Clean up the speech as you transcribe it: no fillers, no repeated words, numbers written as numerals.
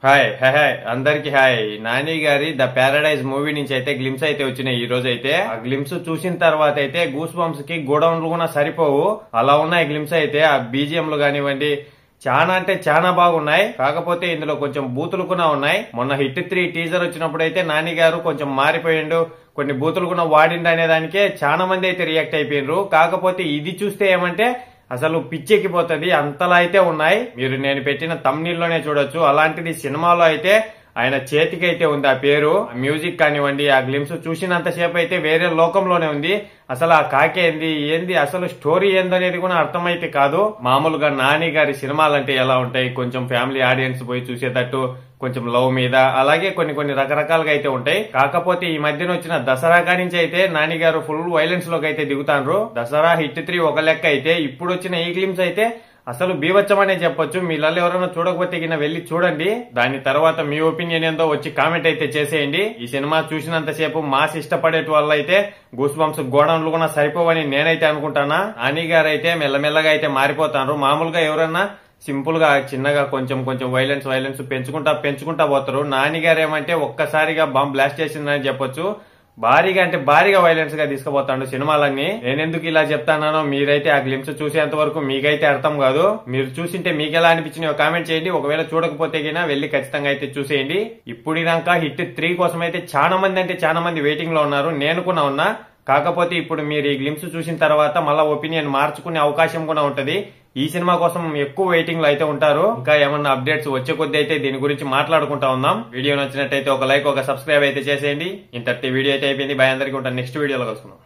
Hi hi hi అందరికి hi. Nani గారి the Paradise movie నుంచి అయితే గ్లిమ్స్ అయితే వచ్చినాయి. ఈ రోజు అయితే ఆ గ్లిమ్స్ చూసిన తర్వాత అయితే గూస్ బంప్స్ కి గోడౌన్లు కూడా సరిపోవు, అలా ఉన్నాయి గ్లిమ్స్ అయితే. ఆ బీజిఎంలు కానివ్వండి చాలా అంటే చాలా బాగున్నాయి. కాకపోతే ఇందులో కొంచెం బూతులు కూడా ఉన్నాయి. మొన్న హిట్ 3 టీజర్ వచ్చినప్పుడు అయితే నాని గారు కొంచెం మారిపోయిండు, కొన్ని బూతులు కూడా వాడిండు అనే దానికే చాలా మంది అయితే రియాక్ట్ అయిపోయినరు. కాకపోతే ఇది చూస్తే ఏమంటే అసలు పిచ్చెక్కిపోతుంది, అంతలా అయితే ఉన్నాయి. మీరు నేను పెట్టిన తమ్నీల్లోనే చూడొచ్చు. అలాంటిది సినిమాలో అయితే ఆయన చేతికి అయితే ఉంది ఆ పేరు. మ్యూజిక్ కానివ్వండి, ఆ గ్లిమ్స్ చూసినంతసేపు అయితే వేరే లోకంలోనే ఉంది. అసలు ఆ కాకేంది ఏంది అసలు స్టోరీ ఏందనేది కూడా అర్థమైతే కాదు. మామూలుగా నాని గారి సినిమాలంటే ఎలా ఉంటాయి, కొంచెం ఫ్యామిలీ ఆడియన్స్ పోయి చూసేటట్టు, కొంచెం లవ్ మీద, అలాగే కొన్ని కొన్ని రకరకాలుగా అయితే ఉంటాయి. కాకపోతే ఈ మధ్యన వచ్చిన దసరా కానించి అయితే నాని గారు ఫుల్ వైలెన్స్ లోకి అయితే దిగుతాండ్రు. దసరా హిట్ 3 ఒక లెక్క అయితే, ఇప్పుడు వచ్చిన ఈ గ్లిమ్స్ అయితే అసలు బీభత్సమనే చెప్పొచ్చు. మీలలో ఎవరైనా చూడకపోతే కింద వెళ్లి చూడండి. దాని తర్వాత మీ ఒపీనియన్ ఏందో వచ్చి కామెంట్ అయితే చేసేయండి. ఈ సినిమా చూసినంతసేపు మాస్ ఇష్టపడేటి వల్ల అయితే గూస్ బంప్స్ గోడౌన్లు కూడా సరిపోవని నేనైతే అనుకుంటానా. నాని గారు అయితే మెల్లమెల్లగా అయితే మారిపోతారు. మామూలుగా ఎవరన్నా సింపుల్ గా చిన్నగా కొంచెం కొంచెం వైలెన్స్ పెంచుకుంటా పోతారు. నాని గారు ఏమంటే ఒక్కసారిగా బాంబ్ బ్లాస్ట్ చేసిందని చెప్పొచ్చు. భారీగా అంటే భారీగా వైలెన్స్ గా తీసుకుపోతాడు సినిమాలన్నీ. నేనెందుకు ఇలా చెప్తానో మీరైతే ఆ గ్లిమ్స్ చూసేంత వరకు మీకైతే అర్థం కాదు. మీరు చూసింటే మీకు ఎలా అనిపించినాయో కామెంట్ చేయండి. ఒకవేళ చూడకపోతే గినా వెళ్లి ఖచ్చితంగా అయితే చూసేయండి. ఇప్పుడిదాకా హిట్ 3 కోసం అయితే చాలా మంది అంటే చాలా మంది వెయిటింగ్ లో ఉన్నారు, నేను కూడా ఉన్నా. కాకపోతే ఇప్పుడు మీరు ఈ గ్లిమ్స్ చూసిన తర్వాత మళ్ళా ఒపీనియన్ మార్చుకునే అవకాశం కూడా ఉంటది. ఈ సినిమా కోసం ఎక్కువ వెయిటింగ్ లో అయితే ఉంటారు. ఇంకా ఏమన్నా అప్డేట్స్ వచ్చే కొద్ది అయితే దీని గురించి మాట్లాడుకుంటా ఉందాం. వీడియో నచ్చినట్టయితే ఒక లైక్ ఒక సబ్స్క్రైబ్ అయితే చేసేయండి. ఇంతటి వీడియో అయితే అయిపోయింది. బాయ్ అందరికీ ఉంటాను. నెక్స్ట్ వీడియోలో కలుసుకుందాం.